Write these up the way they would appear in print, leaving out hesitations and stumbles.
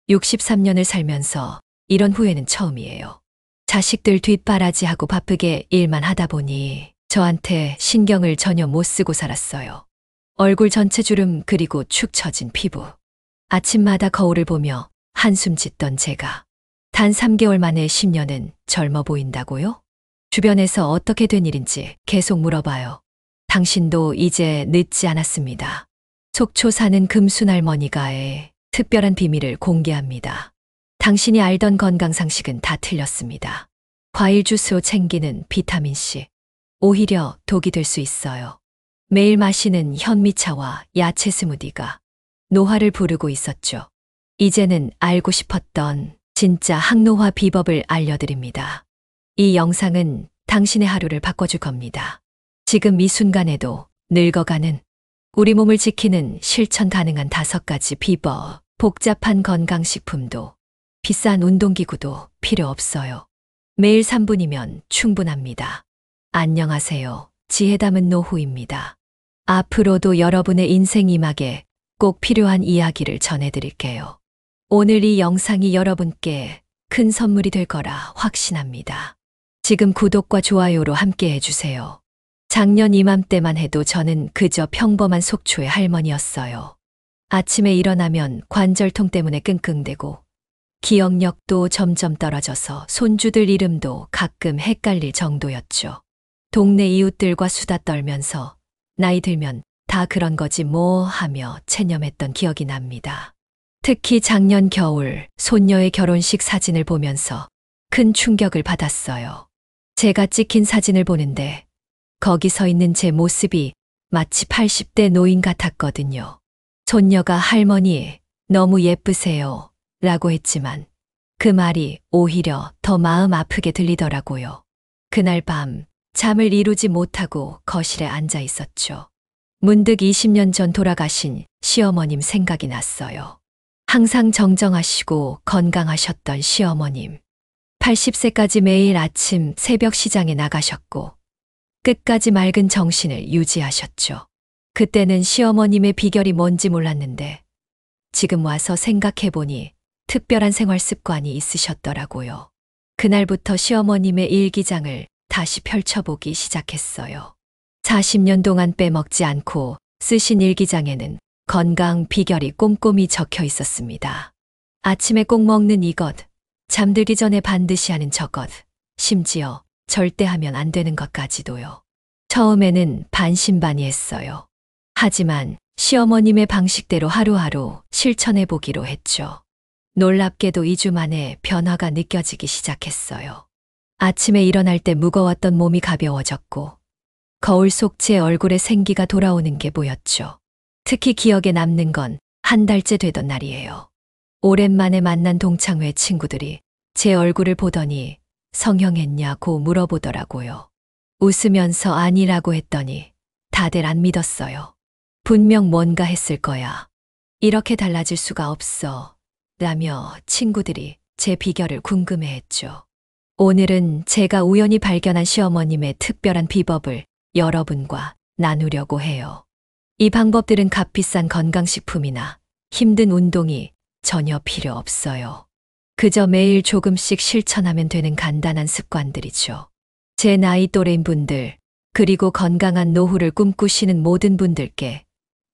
63년을 살면서 이런 후회는 처음이에요. 자식들 뒷바라지하고 바쁘게 일만 하다 보니 저한테 신경을 전혀 못 쓰고 살았어요. 얼굴 전체 주름 그리고 축 처진 피부. 아침마다 거울을 보며 한숨 짓던 제가 단 3개월 만에 10년은 젊어 보인다고요? 주변에서 어떻게 된 일인지 계속 물어봐요. 당신도 이제 늦지 않았습니다. 속초 사는 금순할머니가의 특별한 비밀을 공개합니다. 당신이 알던 건강 상식은 다 틀렸습니다. 과일 주스로 챙기는 비타민C. 오히려 독이 될 수 있어요. 매일 마시는 현미차와 야채 스무디가 노화를 부르고 있었죠. 이제는 알고 싶었던 진짜 항노화 비법을 알려드립니다. 이 영상은 당신의 하루를 바꿔줄 겁니다. 지금 이 순간에도 늙어가는 우리 몸을 지키는 실천 가능한 5가지 비법. 복잡한 건강식품도 비싼 운동기구도 필요 없어요. 매일 3분이면 충분합니다. 안녕하세요. 지혜 담은 노후입니다. 앞으로도 여러분의 인생 이막에 꼭 필요한 이야기를 전해드릴게요. 오늘 이 영상이 여러분께 큰 선물이 될 거라 확신합니다. 지금 구독과 좋아요로 함께 해주세요. 작년 이맘때만 해도 저는 그저 평범한 속초의 할머니였어요. 아침에 일어나면 관절통 때문에 끙끙대고 기억력도 점점 떨어져서 손주들 이름도 가끔 헷갈릴 정도였죠. 동네 이웃들과 수다 떨면서 나이 들면 다 그런 거지 뭐 하며 체념했던 기억이 납니다. 특히 작년 겨울 손녀의 결혼식 사진을 보면서 큰 충격을 받았어요. 제가 찍힌 사진을 보는데 거기 서 있는 제 모습이 마치 80대 노인 같았거든요. 손녀가 할머니 너무 예쁘세요 라고 했지만 그 말이 오히려 더 마음 아프게 들리더라고요. 그날 밤 잠을 이루지 못하고 거실에 앉아 있었죠. 문득 20년 전 돌아가신 시어머님 생각이 났어요. 항상 정정하시고 건강하셨던 시어머님. 80세까지 매일 아침 새벽 시장에 나가셨고 끝까지 맑은 정신을 유지하셨죠. 그때는 시어머님의 비결이 뭔지 몰랐는데 지금 와서 생각해보니 특별한 생활 습관이 있으셨더라고요. 그날부터 시어머님의 일기장을 다시 펼쳐보기 시작했어요. 40년 동안 빼먹지 않고 쓰신 일기장에는 건강 비결이 꼼꼼히 적혀 있었습니다. 아침에 꼭 먹는 이것, 잠들기 전에 반드시 하는 저것, 심지어 절대 하면 안 되는 것까지도요. 처음에는 반신반의했어요. 하지만 시어머님의 방식대로 하루하루 실천해 보기로 했죠. 놀랍게도 2주 만에 변화가 느껴지기 시작했어요. 아침에 일어날 때 무거웠던 몸이 가벼워졌고 거울 속 제 얼굴에 생기가 돌아오는 게 보였죠. 특히 기억에 남는 건 한 달째 되던 날이에요. 오랜만에 만난 동창회 친구들이 제 얼굴을 보더니 성형했냐고 물어보더라고요. 웃으면서 아니라고 했더니 다들 안 믿었어요. 분명 뭔가 했을 거야. 이렇게 달라질 수가 없어. 라며 친구들이 제 비결을 궁금해했죠. 오늘은 제가 우연히 발견한 시어머님의 특별한 비법을 여러분과 나누려고 해요. 이 방법들은 값비싼 건강식품이나 힘든 운동이 전혀 필요 없어요. 그저 매일 조금씩 실천하면 되는 간단한 습관들이죠. 제 나이 또래인 분들, 그리고 건강한 노후를 꿈꾸시는 모든 분들께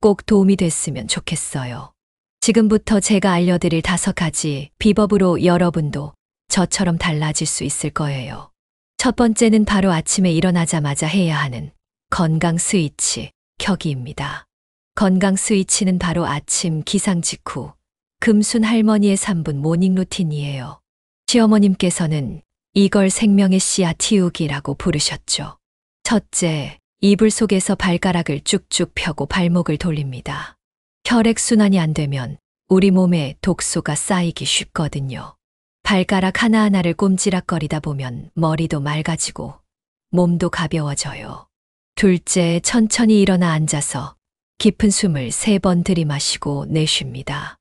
꼭 도움이 됐으면 좋겠어요. 지금부터 제가 알려드릴 5가지 비법으로 여러분도 저처럼 달라질 수 있을 거예요. 첫 번째는 바로 아침에 일어나자마자 해야 하는 건강 스위치 켜기입니다. 건강 스위치는 바로 아침 기상 직후 금순 할머니의 3분 모닝 루틴이에요. 시어머님께서는 이걸 생명의 씨앗 틔우기라고 부르셨죠. 첫째, 이불 속에서 발가락을 쭉쭉 펴고 발목을 돌립니다. 혈액순환이 안 되면 우리 몸에 독소가 쌓이기 쉽거든요. 발가락 하나하나를 꼼지락거리다 보면 머리도 맑아지고 몸도 가벼워져요. 둘째, 천천히 일어나 앉아서 깊은 숨을 3번 들이마시고 내쉽니다.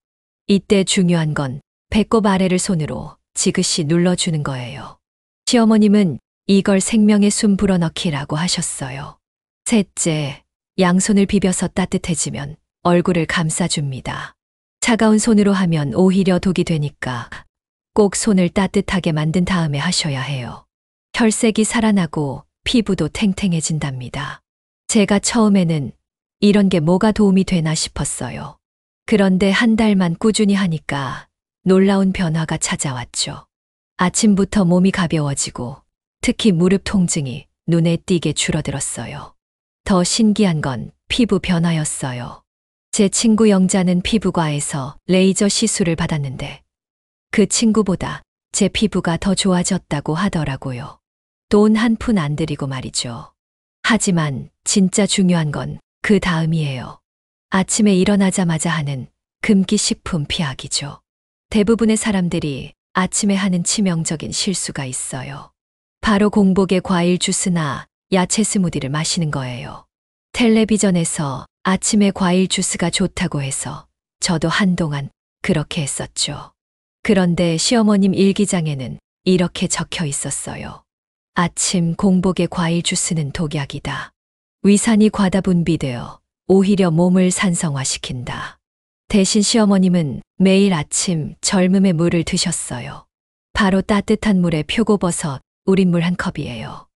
이때 중요한 건 배꼽 아래를 손으로 지그시 눌러주는 거예요. 시어머님은 이걸 생명의 숨 불어넣기라고 하셨어요. 셋째, 양손을 비벼서 따뜻해지면 얼굴을 감싸줍니다. 차가운 손으로 하면 오히려 독이 되니까 꼭 손을 따뜻하게 만든 다음에 하셔야 해요. 혈색이 살아나고 피부도 탱탱해진답니다. 제가 처음에는 이런 게 뭐가 도움이 되나 싶었어요. 그런데 한 달만 꾸준히 하니까 놀라운 변화가 찾아왔죠. 아침부터 몸이 가벼워지고 특히 무릎 통증이 눈에 띄게 줄어들었어요. 더 신기한 건 피부 변화였어요. 제 친구 영자는 피부과에서 레이저 시술을 받았는데 그 친구보다 제 피부가 더 좋아졌다고 하더라고요. 돈 한 푼 안 들이고 말이죠. 하지만 진짜 중요한 건 그 다음이에요. 아침에 일어나자마자 하는 금기식품 피하기죠. 대부분의 사람들이 아침에 하는 치명적인 실수가 있어요. 바로 공복에 과일 주스나 야채 스무디를 마시는 거예요. 텔레비전에서 아침에 과일 주스가 좋다고 해서 저도 한동안 그렇게 했었죠. 그런데 시어머님 일기장에는 이렇게 적혀 있었어요. 아침 공복에 과일 주스는 독약이다. 위산이 과다 분비되어 오히려 몸을 산성화시킨다. 대신 시어머님은 매일 아침 젊음의 물을 드셨어요. 바로 따뜻한 물에 표고버섯 우린 물 한 컵이에요.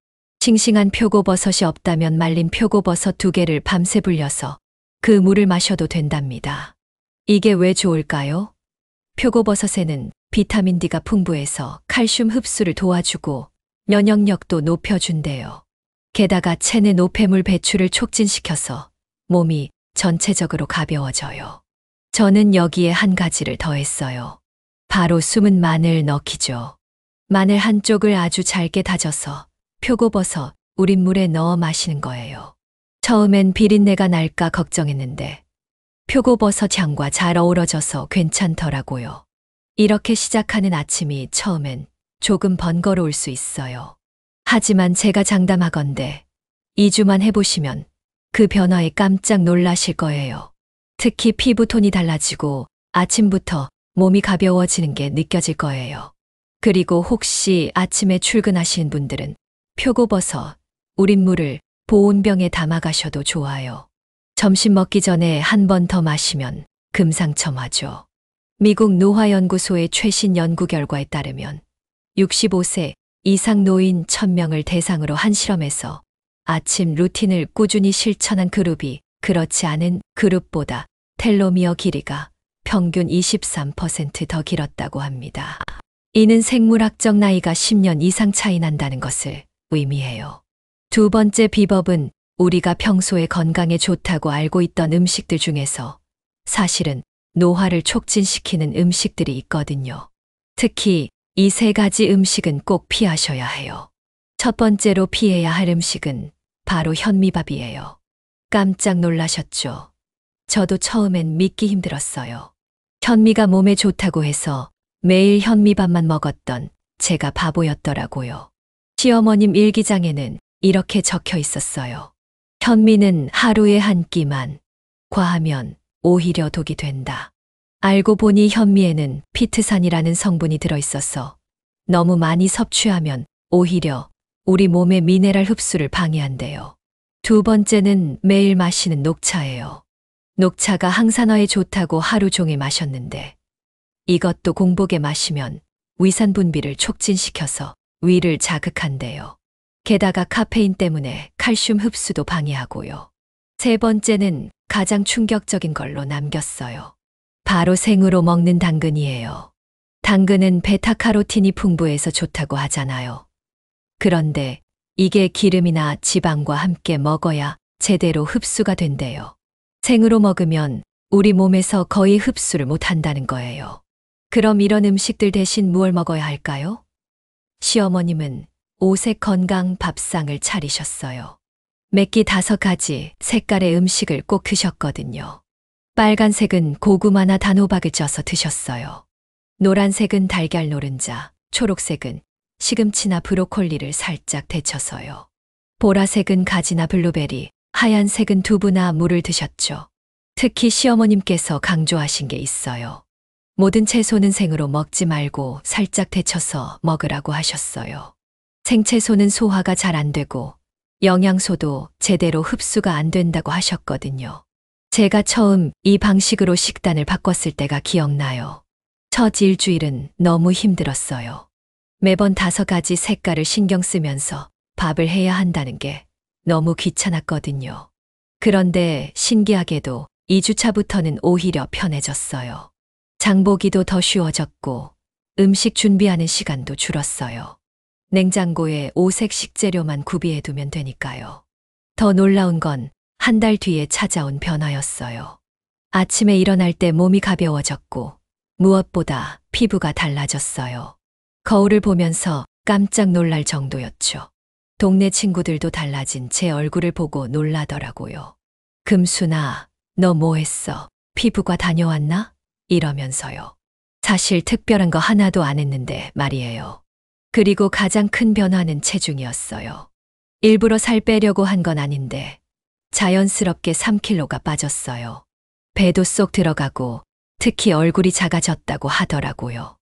싱싱한 표고버섯이 없다면 말린 표고버섯 2개를 밤새 불려서 그 물을 마셔도 된답니다. 이게 왜 좋을까요? 표고버섯에는 비타민 D가 풍부해서 칼슘 흡수를 도와주고 면역력도 높여준대요. 게다가 체내 노폐물 배출을 촉진시켜서 몸이 전체적으로 가벼워져요. 저는 여기에 한 가지를 더했어요. 바로 숨은 마늘 넣기죠. 마늘 한쪽을 아주 잘게 다져서 표고버섯 우린 물에 넣어 마시는 거예요. 처음엔 비린내가 날까 걱정했는데 표고버섯 향과 잘 어우러져서 괜찮더라고요. 이렇게 시작하는 아침이 처음엔 조금 번거로울 수 있어요. 하지만 제가 장담하건대 2주만 해보시면 그 변화에 깜짝 놀라실 거예요. 특히 피부톤이 달라지고 아침부터 몸이 가벼워지는 게 느껴질 거예요. 그리고 혹시 아침에 출근하시는 분들은 표고버섯 우린 물을 보온병에 담아 가셔도 좋아요. 점심 먹기 전에 한 번 더 마시면 금상첨화죠. 미국 노화연구소의 최신 연구 결과에 따르면 65세 이상 노인 1000명을 대상으로 한 실험에서 아침 루틴을 꾸준히 실천한 그룹이 그렇지 않은 그룹보다 텔로미어 길이가 평균 23% 더 길었다고 합니다. 이는 생물학적 나이가 10년 이상 차이 난다는 것을 의미해요. 두 번째 비법은 우리가 평소에 건강에 좋다고 알고 있던 음식들 중에서 사실은 노화를 촉진시키는 음식들이 있거든요. 특히 이 3가지 음식은 꼭 피하셔야 해요. 첫 번째로 피해야 할 음식은 바로 현미밥이에요. 깜짝 놀라셨죠? 저도 처음엔 믿기 힘들었어요. 현미가 몸에 좋다고 해서 매일 현미밥만 먹었던 제가 바보였더라고요. 시어머님 일기장에는 이렇게 적혀 있었어요. 현미는 하루에 한 끼만, 과하면 오히려 독이 된다. 알고 보니 현미에는 피트산이라는 성분이 들어있어서 너무 많이 섭취하면 오히려 우리 몸의 미네랄 흡수를 방해한대요. 두 번째는 매일 마시는 녹차예요. 녹차가 항산화에 좋다고 하루 종일 마셨는데 이것도 공복에 마시면 위산 분비를 촉진시켜서 위를 자극한대요. 게다가 카페인 때문에 칼슘 흡수도 방해하고요. 세 번째는 가장 충격적인 걸로 남겼어요. 바로 생으로 먹는 당근이에요. 당근은 베타카로틴이 풍부해서 좋다고 하잖아요. 그런데 이게 기름이나 지방과 함께 먹어야 제대로 흡수가 된대요. 생으로 먹으면 우리 몸에서 거의 흡수를 못 한다는 거예요. 그럼 이런 음식들 대신 무얼 먹어야 할까요? 시어머님은 오색 건강 밥상을 차리셨어요. 맵기 5가지 색깔의 음식을 꼭 드셨거든요. 빨간색은 고구마나 단호박을 쪄서 드셨어요. 노란색은 달걀 노른자, 초록색은 시금치나 브로콜리를 살짝 데쳐서요. 보라색은 가지나 블루베리, 하얀색은 두부나 물을 드셨죠. 특히 시어머님께서 강조하신 게 있어요. 모든 채소는 생으로 먹지 말고 살짝 데쳐서 먹으라고 하셨어요. 생채소는 소화가 잘 안 되고 영양소도 제대로 흡수가 안 된다고 하셨거든요. 제가 처음 이 방식으로 식단을 바꿨을 때가 기억나요. 첫 일주일은 너무 힘들었어요. 매번 5가지 색깔을 신경 쓰면서 밥을 해야 한다는 게 너무 귀찮았거든요. 그런데 신기하게도 2주차부터는 오히려 편해졌어요. 장보기도 더 쉬워졌고 음식 준비하는 시간도 줄었어요. 냉장고에 5색 식재료만 구비해두면 되니까요. 더 놀라운 건 한 달 뒤에 찾아온 변화였어요. 아침에 일어날 때 몸이 가벼워졌고 무엇보다 피부가 달라졌어요. 거울을 보면서 깜짝 놀랄 정도였죠. 동네 친구들도 달라진 제 얼굴을 보고 놀라더라고요. 금순아, 너 뭐 했어? 피부과 다녀왔나? 이러면서요. 사실 특별한 거 하나도 안 했는데 말이에요. 그리고 가장 큰 변화는 체중이었어요. 일부러 살 빼려고 한 건 아닌데 자연스럽게 3kg가 빠졌어요. 배도 쏙 들어가고 특히 얼굴이 작아졌다고 하더라고요.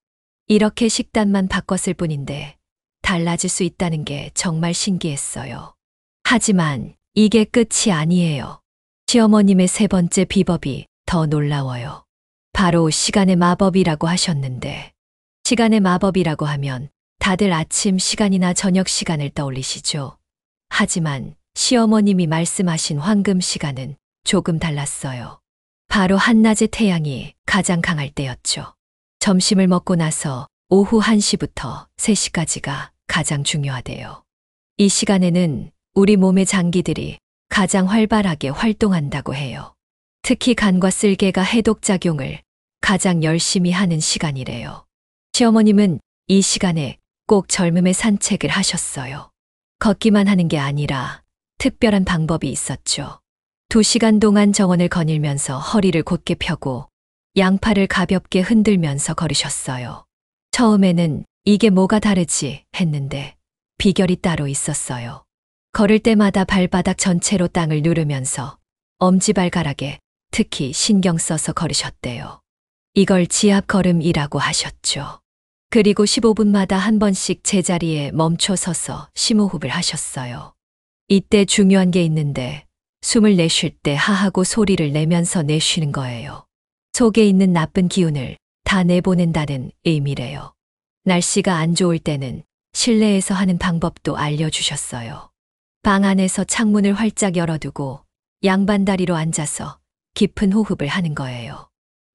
이렇게 식단만 바꿨을 뿐인데 달라질 수 있다는 게 정말 신기했어요. 하지만 이게 끝이 아니에요. 시어머님의 3번째 비법이 더 놀라워요. 바로 시간의 마법이라고 하셨는데, 시간의 마법이라고 하면 다들 아침 시간이나 저녁 시간을 떠올리시죠? 하지만 시어머님이 말씀하신 황금 시간은 조금 달랐어요. 바로 한낮의 태양이 가장 강할 때였죠. 점심을 먹고 나서 오후 1시부터 3시까지가 가장 중요하대요. 이 시간에는 우리 몸의 장기들이 가장 활발하게 활동한다고 해요. 특히 간과 쓸개가 해독작용을 가장 열심히 하는 시간이래요. 시어머님은 이 시간에 꼭 젊음의 산책을 하셨어요. 걷기만 하는 게 아니라 특별한 방법이 있었죠. 2시간 동안 정원을 거닐면서 허리를 곧게 펴고 양팔을 가볍게 흔들면서 걸으셨어요. 처음에는 이게 뭐가 다르지 했는데 비결이 따로 있었어요. 걸을 때마다 발바닥 전체로 땅을 누르면서 엄지발가락에 특히 신경 써서 걸으셨대요. 이걸 지압걸음이라고 하셨죠. 그리고 15분마다 한 번씩 제자리에 멈춰 서서 심호흡을 하셨어요. 이때 중요한 게 있는데 숨을 내쉴 때 하하고 소리를 내면서 내쉬는 거예요. 속에 있는 나쁜 기운을 다 내보낸다는 의미래요. 날씨가 안 좋을 때는 실내에서 하는 방법도 알려주셨어요. 방 안에서 창문을 활짝 열어두고 양반다리로 앉아서 깊은 호흡을 하는 거예요.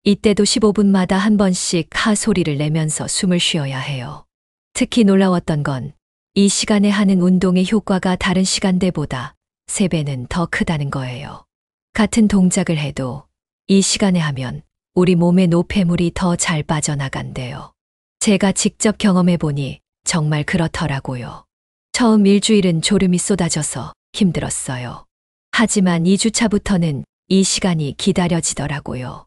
이때도 15분마다 한 번씩 하 소리를 내면서 숨을 쉬어야 해요. 특히 놀라웠던 건 이 시간에 하는 운동의 효과가 다른 시간대보다 3배는 더 크다는 거예요. 같은 동작을 해도 이 시간에 하면 우리 몸의 노폐물이 더 잘 빠져나간대요. 제가 직접 경험해 보니 정말 그렇더라고요. 처음 일주일은 졸음이 쏟아져서 힘들었어요. 하지만 2주차부터는 이 시간이 기다려지더라고요.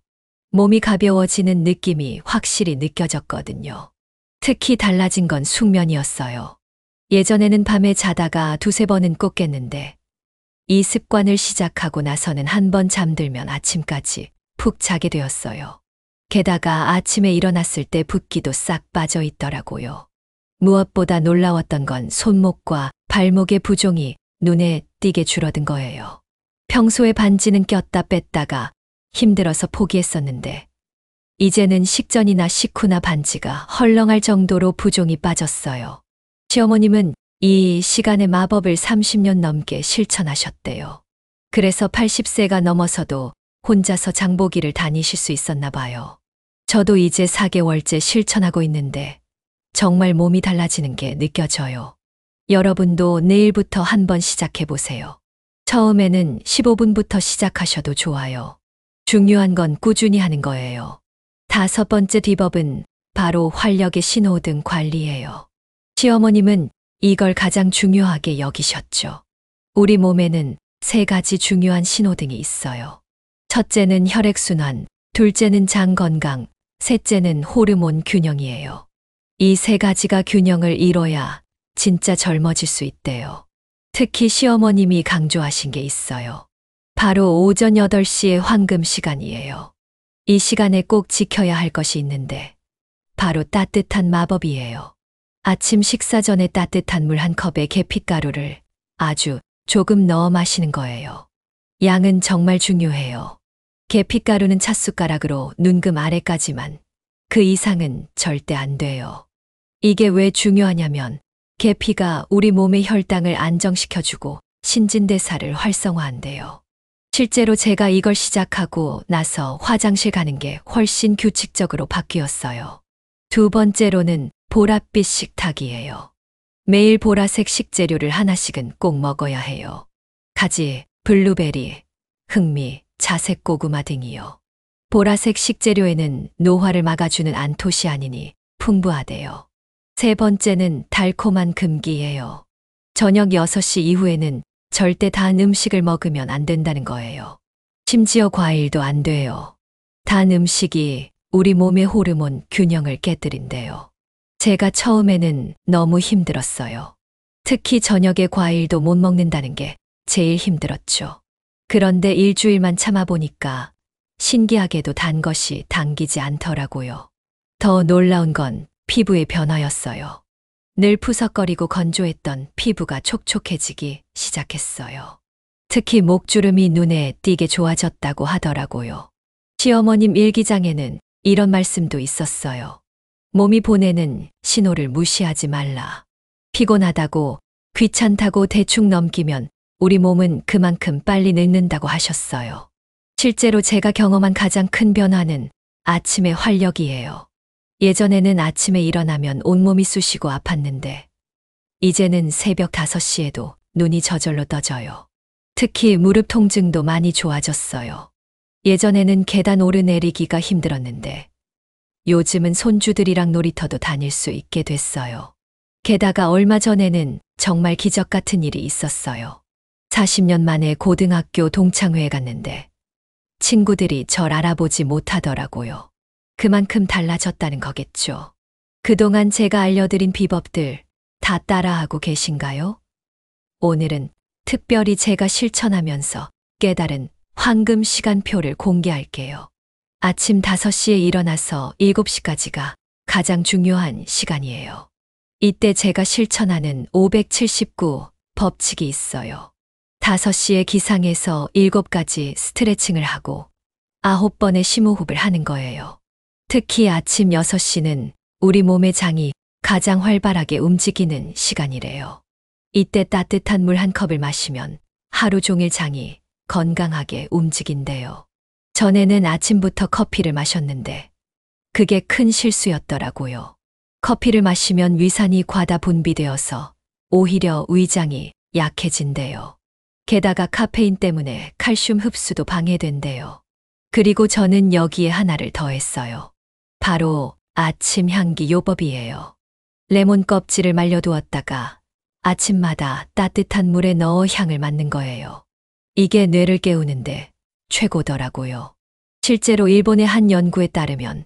몸이 가벼워지는 느낌이 확실히 느껴졌거든요. 특히 달라진 건 숙면이었어요. 예전에는 밤에 자다가 2~3번은 꼭 깼는데 이 습관을 시작하고 나서는 한 번 잠들면 아침까지 푹 자게 되었어요. 게다가 아침에 일어났을 때 붓기도 싹 빠져 있더라고요. 무엇보다 놀라웠던 건 손목과 발목의 부종이 눈에 띄게 줄어든 거예요. 평소에 반지는 꼈다 뺐다가 힘들어서 포기했었는데 이제는 식전이나 식후나 반지가 헐렁할 정도로 부종이 빠졌어요. 시어머님은 이 시간의 마법을 30년 넘게 실천하셨대요. 그래서 80세가 넘어서도 혼자서 장보기를 다니실 수 있었나 봐요. 저도 이제 4개월째 실천하고 있는데 정말 몸이 달라지는 게 느껴져요. 여러분도 내일부터 한번 시작해 보세요. 처음에는 15분부터 시작하셔도 좋아요. 중요한 건 꾸준히 하는 거예요. 5번째 비법은 바로 활력의 신호등 관리예요. 시어머님은 이걸 가장 중요하게 여기셨죠. 우리 몸에는 3가지 중요한 신호등이 있어요. 첫째는 혈액순환, 둘째는 장 건강, 셋째는 호르몬 균형이에요. 이 3가지가 균형을 이뤄야 진짜 젊어질 수 있대요. 특히 시어머님이 강조하신 게 있어요. 바로 오전 8시의 황금 시간이에요. 이 시간에 꼭 지켜야 할 것이 있는데 바로 따뜻한 마법이에요. 아침 식사 전에 따뜻한 물 한 컵에 계피가루를 아주 조금 넣어 마시는 거예요. 양은 정말 중요해요. 계피가루는 찻숟가락으로 눈금 아래까지만, 그 이상은 절대 안 돼요. 이게 왜 중요하냐면 계피가 우리 몸의 혈당을 안정시켜주고 신진대사를 활성화한대요. 실제로 제가 이걸 시작하고 나서 화장실 가는 게 훨씬 규칙적으로 바뀌었어요. 두 번째로는 보랏빛 식탁이에요. 매일 보라색 식재료를 하나씩은 꼭 먹어야 해요. 가지, 블루베리, 흑미, 자색 고구마 등이요. 보라색 식재료에는 노화를 막아주는 안토시아닌이 풍부하대요. 세 번째는 달콤한 금기예요. 저녁 6시 이후에는 절대 단 음식을 먹으면 안 된다는 거예요. 심지어 과일도 안 돼요. 단 음식이 우리 몸의 호르몬 균형을 깨뜨린대요. 제가 처음에는 너무 힘들었어요. 특히 저녁에 과일도 못 먹는다는 게 제일 힘들었죠. 그런데 일주일만 참아보니까 신기하게도 단 것이 당기지 않더라고요. 더 놀라운 건 피부의 변화였어요. 늘 푸석거리고 건조했던 피부가 촉촉해지기 시작했어요. 특히 목주름이 눈에 띄게 좋아졌다고 하더라고요. 시어머님 일기장에는 이런 말씀도 있었어요. 몸이 보내는 신호를 무시하지 말라. 피곤하다고, 귀찮다고 대충 넘기면 우리 몸은 그만큼 빨리 늙는다고 하셨어요. 실제로 제가 경험한 가장 큰 변화는 아침의 활력이에요. 예전에는 아침에 일어나면 온몸이 쑤시고 아팠는데 이제는 새벽 5시에도 눈이 저절로 떠져요. 특히 무릎 통증도 많이 좋아졌어요. 예전에는 계단 오르내리기가 힘들었는데 요즘은 손주들이랑 놀이터도 다닐 수 있게 됐어요. 게다가 얼마 전에는 정말 기적 같은 일이 있었어요. 40년 만에 고등학교 동창회에 갔는데 친구들이 절 알아보지 못하더라고요. 그만큼 달라졌다는 거겠죠. 그동안 제가 알려드린 비법들 다 따라하고 계신가요? 오늘은 특별히 제가 실천하면서 깨달은 황금 시간표를 공개할게요. 아침 5시에 일어나서 7시까지가 가장 중요한 시간이에요. 이때 제가 실천하는 579 법칙이 있어요. 5시에 기상해서 7가지 스트레칭을 하고 9번의 심호흡을 하는 거예요. 특히 아침 6시는 우리 몸의 장이 가장 활발하게 움직이는 시간이래요. 이때 따뜻한 물 한 컵을 마시면 하루 종일 장이 건강하게 움직인대요. 전에는 아침부터 커피를 마셨는데 그게 큰 실수였더라고요. 커피를 마시면 위산이 과다 분비되어서 오히려 위장이 약해진대요. 게다가 카페인 때문에 칼슘 흡수도 방해된대요. 그리고 저는 여기에 하나를 더했어요. 바로 아침 향기 요법이에요. 레몬 껍질을 말려두었다가 아침마다 따뜻한 물에 넣어 향을 맡는 거예요. 이게 뇌를 깨우는데 최고더라고요. 실제로 일본의 한 연구에 따르면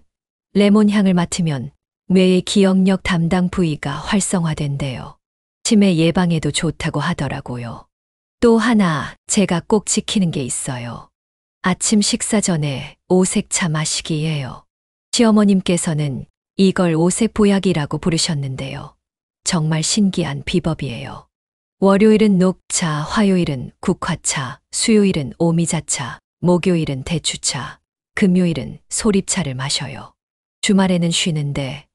레몬 향을 맡으면 뇌의 기억력 담당 부위가 활성화된대요. 치매 예방에도 좋다고 하더라고요. 또 하나 제가 꼭 지키는 게 있어요. 아침 식사 전에 오색차 마시기예요. 시어머님께서는 이걸 오색 보약이라고 부르셨는데요. 정말 신기한 비법이에요. 월요일은 녹차, 화요일은 국화차, 수요일은 오미자차, 목요일은 대추차, 금요일은 소립차를 마셔요. 주말에는 쉬는데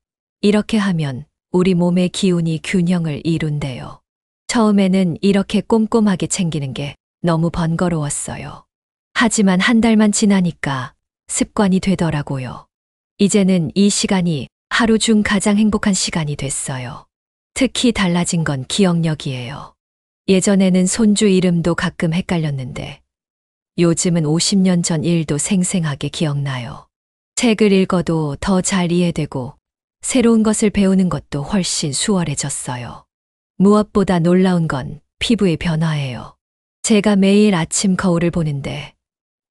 이렇게 하면 우리 몸의 기운이 균형을 이룬대요. 처음에는 이렇게 꼼꼼하게 챙기는 게 너무 번거로웠어요. 하지만 한 달만 지나니까 습관이 되더라고요. 이제는 이 시간이 하루 중 가장 행복한 시간이 됐어요. 특히 달라진 건 기억력이에요. 예전에는 손주 이름도 가끔 헷갈렸는데 요즘은 50년 전 일도 생생하게 기억나요. 책을 읽어도 더 잘 이해되고 새로운 것을 배우는 것도 훨씬 수월해졌어요. 무엇보다 놀라운 건 피부의 변화예요. 제가 매일 아침 거울을 보는데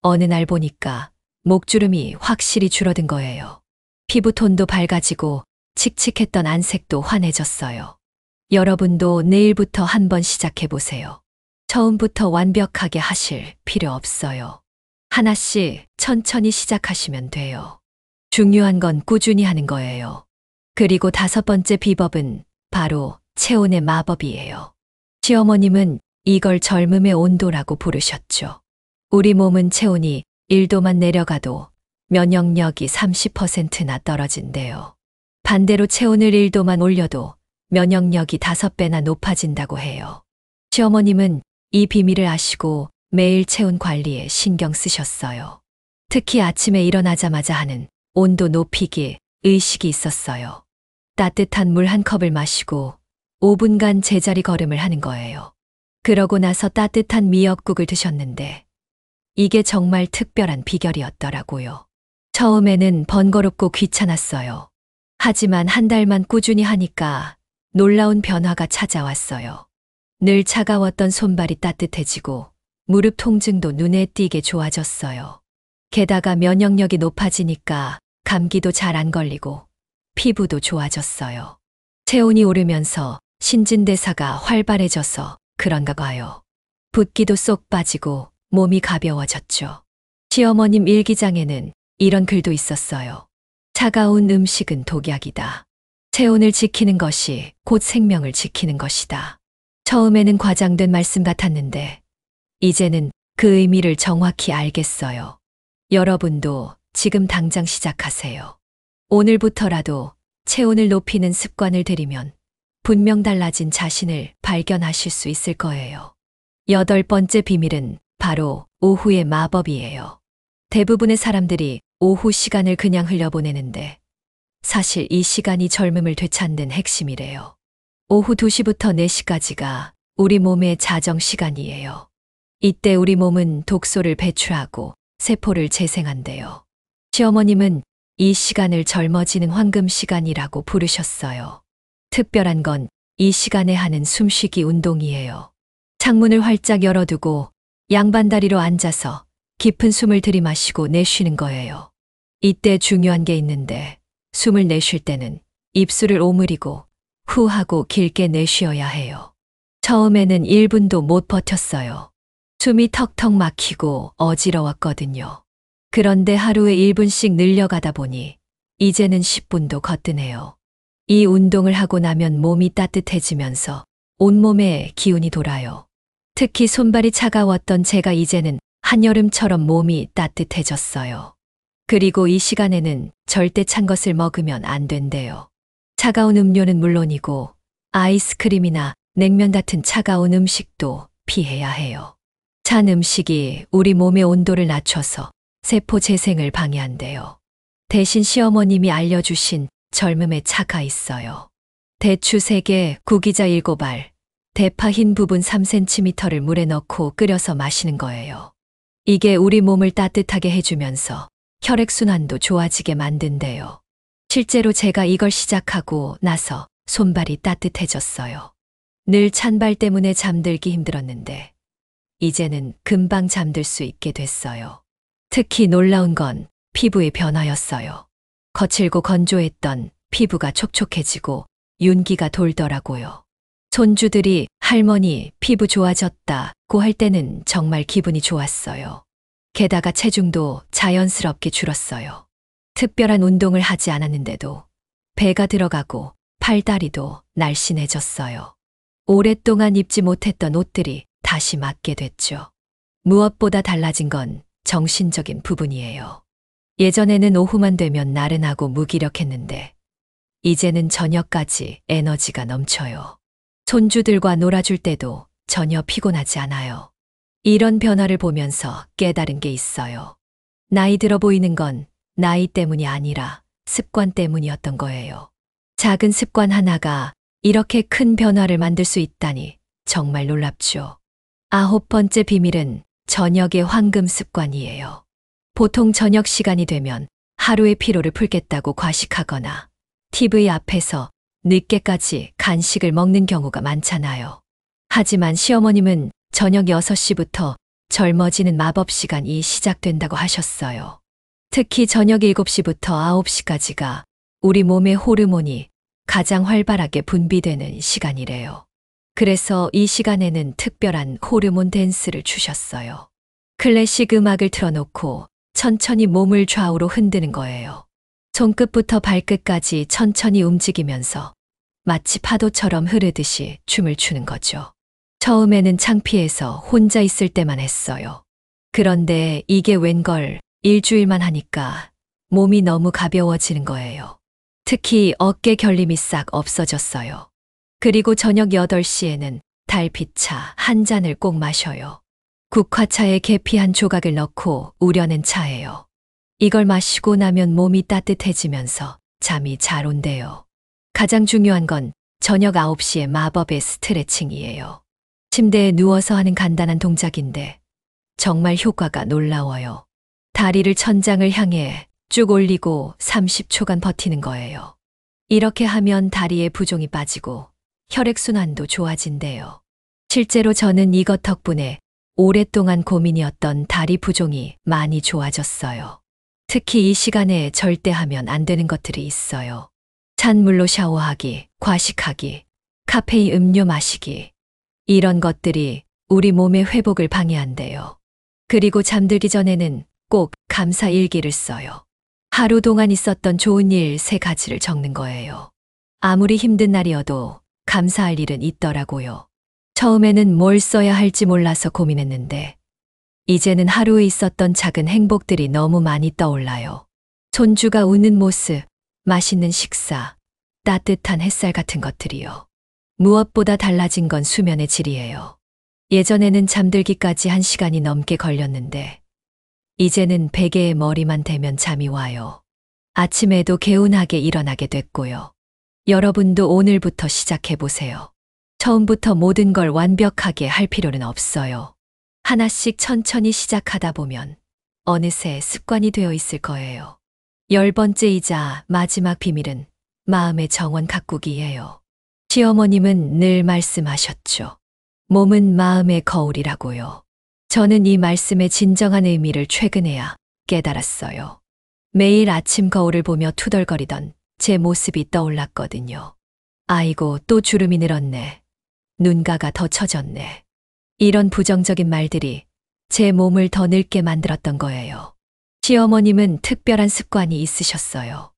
어느 날 보니까 목주름이 확실히 줄어든 거예요. 피부톤도 밝아지고 칙칙했던 안색도 환해졌어요. 여러분도 내일부터 한번 시작해보세요. 처음부터 완벽하게 하실 필요 없어요. 하나씩 천천히 시작하시면 돼요. 중요한 건 꾸준히 하는 거예요. 그리고 5번째 비법은 바로 체온의 마법이에요. 시어머님은 이걸 젊음의 온도라고 부르셨죠. 우리 몸은 체온이 1도만 내려가도 면역력이 30%나 떨어진대요. 반대로 체온을 1도만 올려도 면역력이 5배나 높아진다고 해요. 시어머님은 이 비밀을 아시고 매일 체온 관리에 신경 쓰셨어요. 특히 아침에 일어나자마자 하는 온도 높이기 의식이 있었어요. 따뜻한 물 한 컵을 마시고 5분간 제자리 걸음을 하는 거예요. 그러고 나서 따뜻한 미역국을 드셨는데 이게 정말 특별한 비결이었더라고요. 처음에는 번거롭고 귀찮았어요. 하지만 한 달만 꾸준히 하니까 놀라운 변화가 찾아왔어요. 늘 차가웠던 손발이 따뜻해지고 무릎 통증도 눈에 띄게 좋아졌어요. 게다가 면역력이 높아지니까 감기도 잘 안 걸리고 피부도 좋아졌어요. 체온이 오르면서 신진대사가 활발해져서 그런가 봐요. 붓기도 쏙 빠지고 몸이 가벼워졌죠. 시어머님 일기장에는 이런 글도 있었어요. 차가운 음식은 독약이다. 체온을 지키는 것이 곧 생명을 지키는 것이다. 처음에는 과장된 말씀 같았는데 이제는 그 의미를 정확히 알겠어요. 여러분도 지금 당장 시작하세요. 오늘부터라도 체온을 높이는 습관을 들이면 분명 달라진 자신을 발견하실 수 있을 거예요. 8번째 비밀은 바로 오후의 마법이에요. 대부분의 사람들이 오후 시간을 그냥 흘려보내는데 사실 이 시간이 젊음을 되찾는 핵심이래요. 오후 2시부터 4시까지가 우리 몸의 자정 시간이에요. 이때 우리 몸은 독소를 배출하고 세포를 재생한대요. 시어머님은 이 시간을 젊어지는 황금 시간이라고 부르셨어요. 특별한 건 이 시간에 하는 숨쉬기 운동이에요. 창문을 활짝 열어두고 양반다리로 앉아서 깊은 숨을 들이마시고 내쉬는 거예요. 이때 중요한 게 있는데 숨을 내쉴 때는 입술을 오므리고 후 하고 길게 내쉬어야 해요. 처음에는 1분도 못 버텼어요. 숨이 턱턱 막히고 어지러웠거든요. 그런데 하루에 1분씩 늘려가다 보니 이제는 10분도 거뜬해요. 이 운동을 하고 나면 몸이 따뜻해지면서 온몸에 기운이 돌아요. 특히 손발이 차가웠던 제가 이제는 한여름처럼 몸이 따뜻해졌어요. 그리고 이 시간에는 절대 찬 것을 먹으면 안 된대요. 차가운 음료는 물론이고 아이스크림이나 냉면 같은 차가운 음식도 피해야 해요. 찬 음식이 우리 몸의 온도를 낮춰서 세포 재생을 방해한대요. 대신 시어머님이 알려주신 젊음의 차가 있어요. 대추 3개, 구기자 7알, 대파 흰 부분 3cm를 물에 넣고 끓여서 마시는 거예요. 이게 우리 몸을 따뜻하게 해주면서 혈액순환도 좋아지게 만든대요. 실제로 제가 이걸 시작하고 나서 손발이 따뜻해졌어요. 늘 찬발 때문에 잠들기 힘들었는데 이제는 금방 잠들 수 있게 됐어요. 특히 놀라운 건 피부의 변화였어요. 거칠고 건조했던 피부가 촉촉해지고 윤기가 돌더라고요. 손주들이 할머니 피부 좋아졌다고 할 때는 정말 기분이 좋았어요. 게다가 체중도 자연스럽게 줄었어요. 특별한 운동을 하지 않았는데도 배가 들어가고 팔다리도 날씬해졌어요. 오랫동안 입지 못했던 옷들이 다시 맞게 됐죠. 무엇보다 달라진 건 정신적인 부분이에요. 예전에는 오후만 되면 나른하고 무기력했는데 이제는 저녁까지 에너지가 넘쳐요. 손주들과 놀아줄 때도 전혀 피곤하지 않아요. 이런 변화를 보면서 깨달은 게 있어요. 나이 들어 보이는 건 나이 때문이 아니라 습관 때문이었던 거예요. 작은 습관 하나가 이렇게 큰 변화를 만들 수 있다니 정말 놀랍죠. 9번째 비밀은 저녁의 황금 습관이에요. 보통 저녁 시간이 되면 하루의 피로를 풀겠다고 과식하거나 TV 앞에서 늦게까지 간식을 먹는 경우가 많잖아요. 하지만 시어머님은 저녁 6시부터 젊어지는 마법 시간이 시작된다고 하셨어요. 특히 저녁 7시부터 9시까지가 우리 몸의 호르몬이 가장 활발하게 분비되는 시간이래요. 그래서 이 시간에는 특별한 호르몬 댄스를 주셨어요. 클래식 음악을 틀어놓고 천천히 몸을 좌우로 흔드는 거예요. 손끝부터 발끝까지 천천히 움직이면서 마치 파도처럼 흐르듯이 춤을 추는 거죠. 처음에는 창피해서 혼자 있을 때만 했어요. 그런데 이게 웬걸 일주일만 하니까 몸이 너무 가벼워지는 거예요. 특히 어깨 결림이 싹 없어졌어요. 그리고 저녁 8시에는 달빛차 한 잔을 꼭 마셔요. 국화차에 계피 한 조각을 넣고 우려낸 차예요. 이걸 마시고 나면 몸이 따뜻해지면서 잠이 잘 온대요. 가장 중요한 건 저녁 9시에 마법의 스트레칭이에요. 침대에 누워서 하는 간단한 동작인데 정말 효과가 놀라워요. 다리를 천장을 향해 쭉 올리고 30초간 버티는 거예요. 이렇게 하면 다리에 부종이 빠지고 혈액순환도 좋아진대요. 실제로 저는 이것 덕분에 오랫동안 고민이었던 다리 부종이 많이 좋아졌어요. 특히 이 시간에 절대 하면 안 되는 것들이 있어요. 찬물로 샤워하기, 과식하기, 카페인 음료 마시기. 이런 것들이 우리 몸의 회복을 방해한대요. 그리고 잠들기 전에는 꼭 감사 일기를 써요. 하루 동안 있었던 좋은 일 3가지를 적는 거예요. 아무리 힘든 날이어도 감사할 일은 있더라고요. 처음에는 뭘 써야 할지 몰라서 고민했는데 이제는 하루에 있었던 작은 행복들이 너무 많이 떠올라요. 손주가 우는 모습, 맛있는 식사, 따뜻한 햇살 같은 것들이요. 무엇보다 달라진 건 수면의 질이에요. 예전에는 잠들기까지 1시간이 넘게 걸렸는데 이제는 베개에 머리만 대면 잠이 와요. 아침에도 개운하게 일어나게 됐고요. 여러분도 오늘부터 시작해보세요. 처음부터 모든 걸 완벽하게 할 필요는 없어요. 하나씩 천천히 시작하다 보면 어느새 습관이 되어 있을 거예요. 10번째이자 마지막 비밀은 마음의 정원 가꾸기예요. 시어머님은 늘 말씀하셨죠. 몸은 마음의 거울이라고요. 저는 이 말씀의 진정한 의미를 최근에야 깨달았어요. 매일 아침 거울을 보며 투덜거리던 제 모습이 떠올랐거든요. 아이고, 또 주름이 늘었네. 눈가가 더 처졌네. 이런 부정적인 말들이 제 몸을 더 늙게 만들었던 거예요. 시어머님은 특별한 습관이 있으셨어요.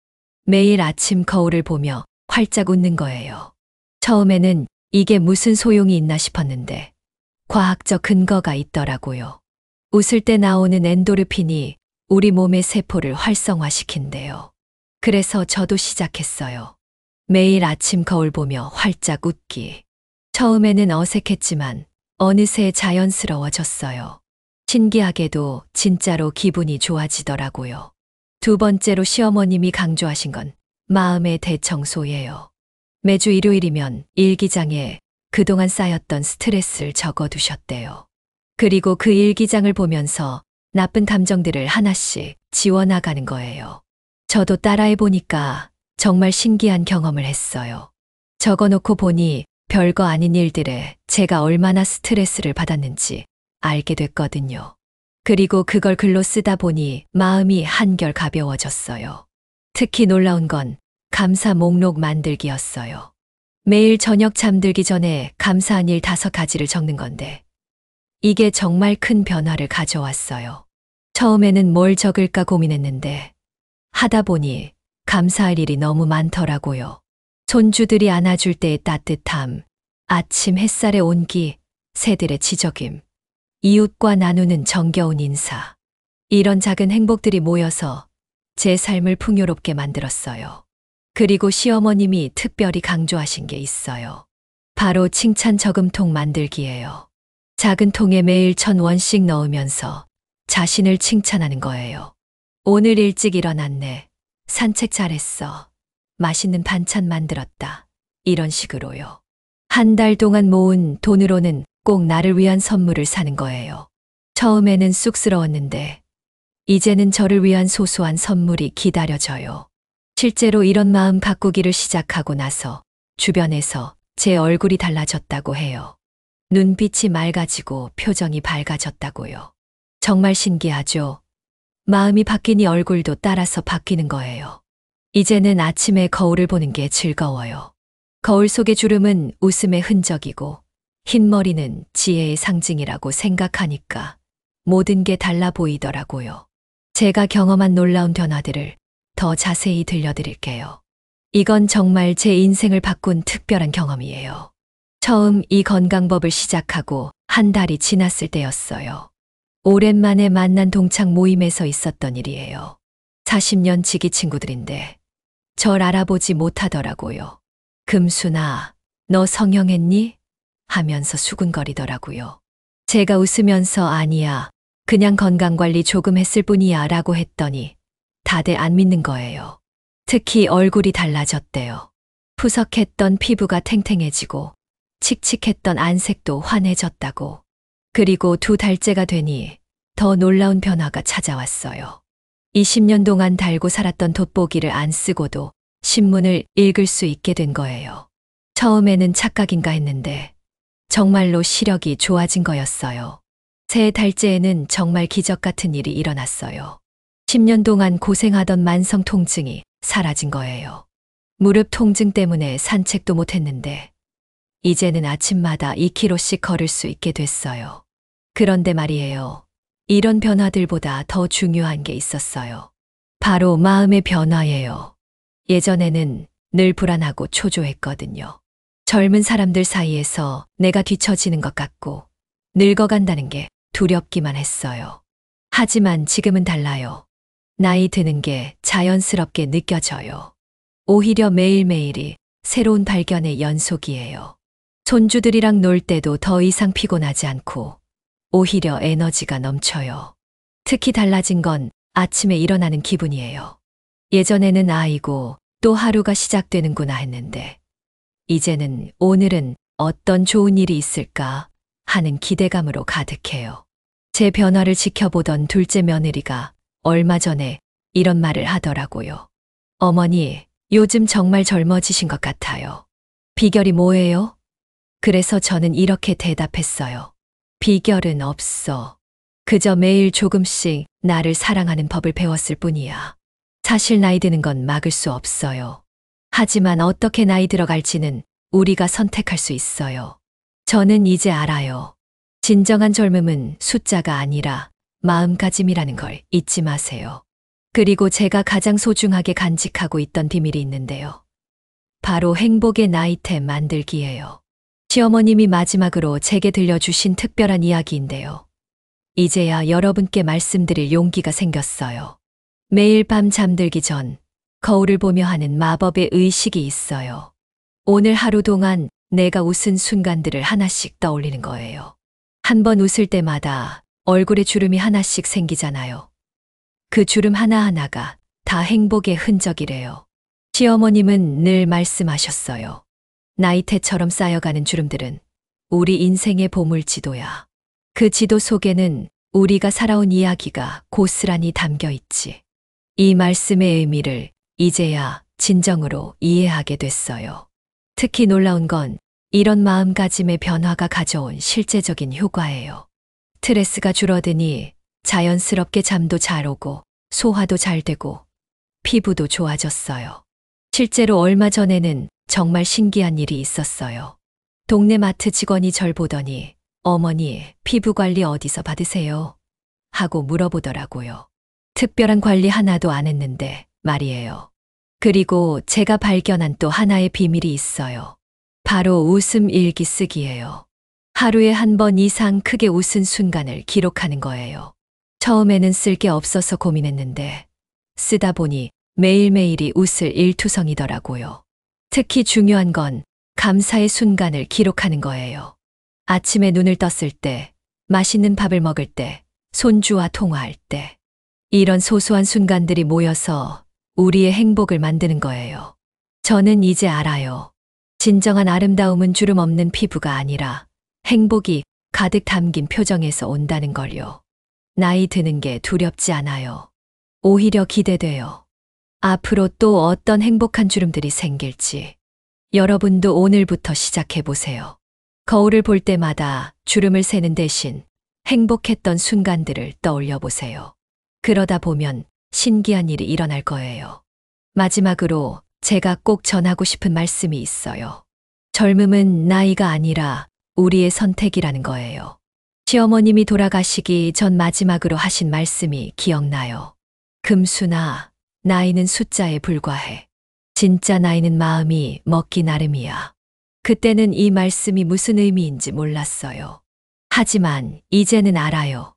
매일 아침 거울을 보며 활짝 웃는 거예요. 처음에는 이게 무슨 소용이 있나 싶었는데 과학적 근거가 있더라고요. 웃을 때 나오는 엔도르핀이 우리 몸의 세포를 활성화시킨대요. 그래서 저도 시작했어요. 매일 아침 거울 보며 활짝 웃기. 처음에는 어색했지만 어느새 자연스러워졌어요. 신기하게도 진짜로 기분이 좋아지더라고요. 2번째로 시어머님이 강조하신 건 마음의 대청소예요. 매주 일요일이면 일기장에 그동안 쌓였던 스트레스를 적어두셨대요. 그리고 그 일기장을 보면서 나쁜 감정들을 하나씩 지워나가는 거예요. 저도 따라해보니까 정말 신기한 경험을 했어요. 적어놓고 보니 별거 아닌 일들에 제가 얼마나 스트레스를 받았는지 알게 됐거든요. 그리고 그걸 글로 쓰다 보니 마음이 한결 가벼워졌어요. 특히 놀라운 건 감사 목록 만들기였어요. 매일 저녁 잠들기 전에 감사한 일 5가지를 적는 건데 이게 정말 큰 변화를 가져왔어요. 처음에는 뭘 적을까 고민했는데 하다 보니 감사할 일이 너무 많더라고요. 손주들이 안아줄 때의 따뜻함, 아침 햇살의 온기, 새들의 지저김, 이웃과 나누는 정겨운 인사. 이런 작은 행복들이 모여서 제 삶을 풍요롭게 만들었어요. 그리고 시어머님이 특별히 강조하신 게 있어요. 바로 칭찬 저금통 만들기예요. 작은 통에 매일 1,000원씩 넣으면서 자신을 칭찬하는 거예요. 오늘 일찍 일어났네. 산책 잘했어. 맛있는 반찬 만들었다. 이런 식으로요. 한 달 동안 모은 돈으로는 꼭 나를 위한 선물을 사는 거예요. 처음에는 쑥스러웠는데 이제는 저를 위한 소소한 선물이 기다려져요. 실제로 이런 마음 가꾸기를 시작하고 나서 주변에서 제 얼굴이 달라졌다고 해요. 눈빛이 맑아지고 표정이 밝아졌다고요. 정말 신기하죠? 마음이 바뀌니 얼굴도 따라서 바뀌는 거예요. 이제는 아침에 거울을 보는 게 즐거워요. 거울 속의 주름은 웃음의 흔적이고 흰머리는 지혜의 상징이라고 생각하니까 모든 게 달라 보이더라고요. 제가 경험한 놀라운 변화들을 더 자세히 들려드릴게요. 이건 정말 제 인생을 바꾼 특별한 경험이에요. 처음 이 건강법을 시작하고 한 달이 지났을 때였어요. 오랜만에 만난 동창 모임에서 있었던 일이에요. 40년 지기 친구들인데 절 알아보지 못하더라고요. 금순아, 너 성형했니? 하면서 수군거리더라고요. 제가 웃으면서 아니야, 그냥 건강관리 조금 했을 뿐이야 라고 했더니 다들 안 믿는 거예요. 특히 얼굴이 달라졌대요. 푸석했던 피부가 탱탱해지고 칙칙했던 안색도 환해졌다고. 그리고 2달째가 되니 더 놀라운 변화가 찾아왔어요. 20년 동안 달고 살았던 돋보기를 안 쓰고도 신문을 읽을 수 있게 된 거예요. 처음에는 착각인가 했는데 정말로 시력이 좋아진 거였어요. 3달째에는 정말 기적 같은 일이 일어났어요. 10년 동안 고생하던 만성 통증이 사라진 거예요. 무릎 통증 때문에 산책도 못했는데 이제는 아침마다 2km씩 걸을 수 있게 됐어요. 그런데 말이에요. 이런 변화들보다 더 중요한 게 있었어요. 바로 마음의 변화예요. 예전에는 늘 불안하고 초조했거든요. 젊은 사람들 사이에서 내가 뒤처지는 것 같고 늙어간다는 게 두렵기만 했어요. 하지만 지금은 달라요. 나이 드는 게 자연스럽게 느껴져요. 오히려 매일매일이 새로운 발견의 연속이에요. 손주들이랑 놀 때도 더 이상 피곤하지 않고 오히려 에너지가 넘쳐요. 특히 달라진 건 아침에 일어나는 기분이에요. 예전에는 아이고 또 하루가 시작되는구나 했는데 이제는 오늘은 어떤 좋은 일이 있을까 하는 기대감으로 가득해요. 제 변화를 지켜보던 둘째 며느리가 얼마 전에 이런 말을 하더라고요. 어머니, 요즘 정말 젊어지신 것 같아요. 비결이 뭐예요? 그래서 저는 이렇게 대답했어요. 비결은 없어. 그저 매일 조금씩 나를 사랑하는 법을 배웠을 뿐이야. 사실 나이 드는 건 막을 수 없어요. 하지만 어떻게 나이 들어갈지는 우리가 선택할 수 있어요. 저는 이제 알아요. 진정한 젊음은 숫자가 아니라 마음가짐이라는 걸 잊지 마세요. 그리고 제가 가장 소중하게 간직하고 있던 비밀이 있는데요. 바로 행복의 나이템 만들기예요. 시어머님이 마지막으로 제게 들려주신 특별한 이야기인데요. 이제야 여러분께 말씀드릴 용기가 생겼어요. 매일 밤 잠들기 전 거울을 보며 하는 마법의 의식이 있어요. 오늘 하루 동안 내가 웃은 순간들을 하나씩 떠올리는 거예요. 한 번 웃을 때마다 얼굴에 주름이 하나씩 생기잖아요. 그 주름 하나하나가 다 행복의 흔적이래요. 시어머님은 늘 말씀하셨어요. 나이테처럼 쌓여가는 주름들은 우리 인생의 보물지도야. 그 지도 속에는 우리가 살아온 이야기가 고스란히 담겨 있지. 이 말씀의 의미를 이제야 진정으로 이해하게 됐어요. 특히 놀라운 건 이런 마음가짐의 변화가 가져온 실제적인 효과예요. 스트레스가 줄어드니 자연스럽게 잠도 잘 오고 소화도 잘 되고 피부도 좋아졌어요. 실제로 얼마 전에는 정말 신기한 일이 있었어요. 동네 마트 직원이 절 보더니 어머니, 피부 관리 어디서 받으세요? 하고 물어보더라고요. 특별한 관리 하나도 안 했는데 말이에요. 그리고 제가 발견한 또 하나의 비밀이 있어요. 바로 웃음 일기 쓰기예요. 하루에 한 번 이상 크게 웃은 순간을 기록하는 거예요. 처음에는 쓸 게 없어서 고민했는데 쓰다 보니 매일매일이 웃을 일투성이더라고요. 특히 중요한 건 감사의 순간을 기록하는 거예요. 아침에 눈을 떴을 때, 맛있는 밥을 먹을 때, 손주와 통화할 때. 이런 소소한 순간들이 모여서 우리의 행복을 만드는 거예요. 저는 이제 알아요. 진정한 아름다움은 주름 없는 피부가 아니라 행복이 가득 담긴 표정에서 온다는 걸요. 나이 드는 게 두렵지 않아요. 오히려 기대돼요. 앞으로 또 어떤 행복한 주름들이 생길지. 여러분도 오늘부터 시작해보세요. 거울을 볼 때마다 주름을 세는 대신 행복했던 순간들을 떠올려 보세요. 그러다 보면 신기한 일이 일어날 거예요. 마지막으로 제가 꼭 전하고 싶은 말씀이 있어요. 젊음은 나이가 아니라 우리의 선택이라는 거예요. 시어머님이 돌아가시기 전 마지막으로 하신 말씀이 기억나요. 금순아, 나이는 숫자에 불과해. 진짜 나이는 마음이 먹기 나름이야. 그때는 이 말씀이 무슨 의미인지 몰랐어요. 하지만 이제는 알아요.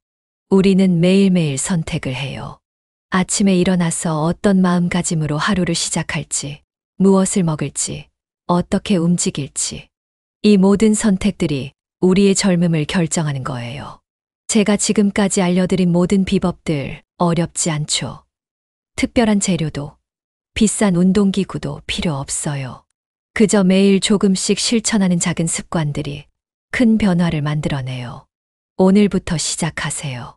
우리는 매일매일 선택을 해요. 아침에 일어나서 어떤 마음가짐으로 하루를 시작할지, 무엇을 먹을지, 어떻게 움직일지. 이 모든 선택들이 우리의 젊음을 결정하는 거예요. 제가 지금까지 알려드린 모든 비법들 어렵지 않죠. 특별한 재료도, 비싼 운동기구도 필요 없어요. 그저 매일 조금씩 실천하는 작은 습관들이 큰 변화를 만들어내요. 오늘부터 시작하세요.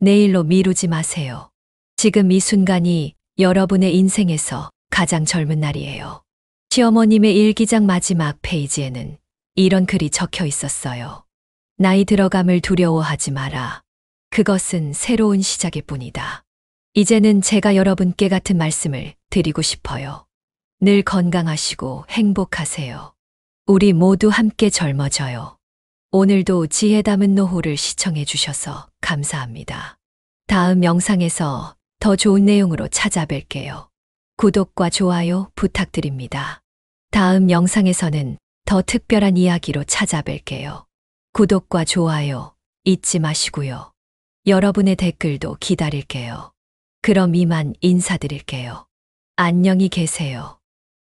내일로 미루지 마세요. 지금 이 순간이 여러분의 인생에서 가장 젊은 날이에요. 시어머님의 일기장 마지막 페이지에는 이런 글이 적혀 있었어요. 나이 들어감을 두려워하지 마라. 그것은 새로운 시작일 뿐이다. 이제는 제가 여러분께 같은 말씀을 드리고 싶어요. 늘 건강하시고 행복하세요. 우리 모두 함께 젊어져요. 오늘도 지혜 담은 노후를 시청해 주셔서 감사합니다. 다음 영상에서 더 좋은 내용으로 찾아뵐게요. 구독과 좋아요 부탁드립니다. 다음 영상에서는 더 특별한 이야기로 찾아뵐게요. 구독과 좋아요 잊지 마시고요. 여러분의 댓글도 기다릴게요. 그럼 이만 인사드릴게요. 안녕히 계세요.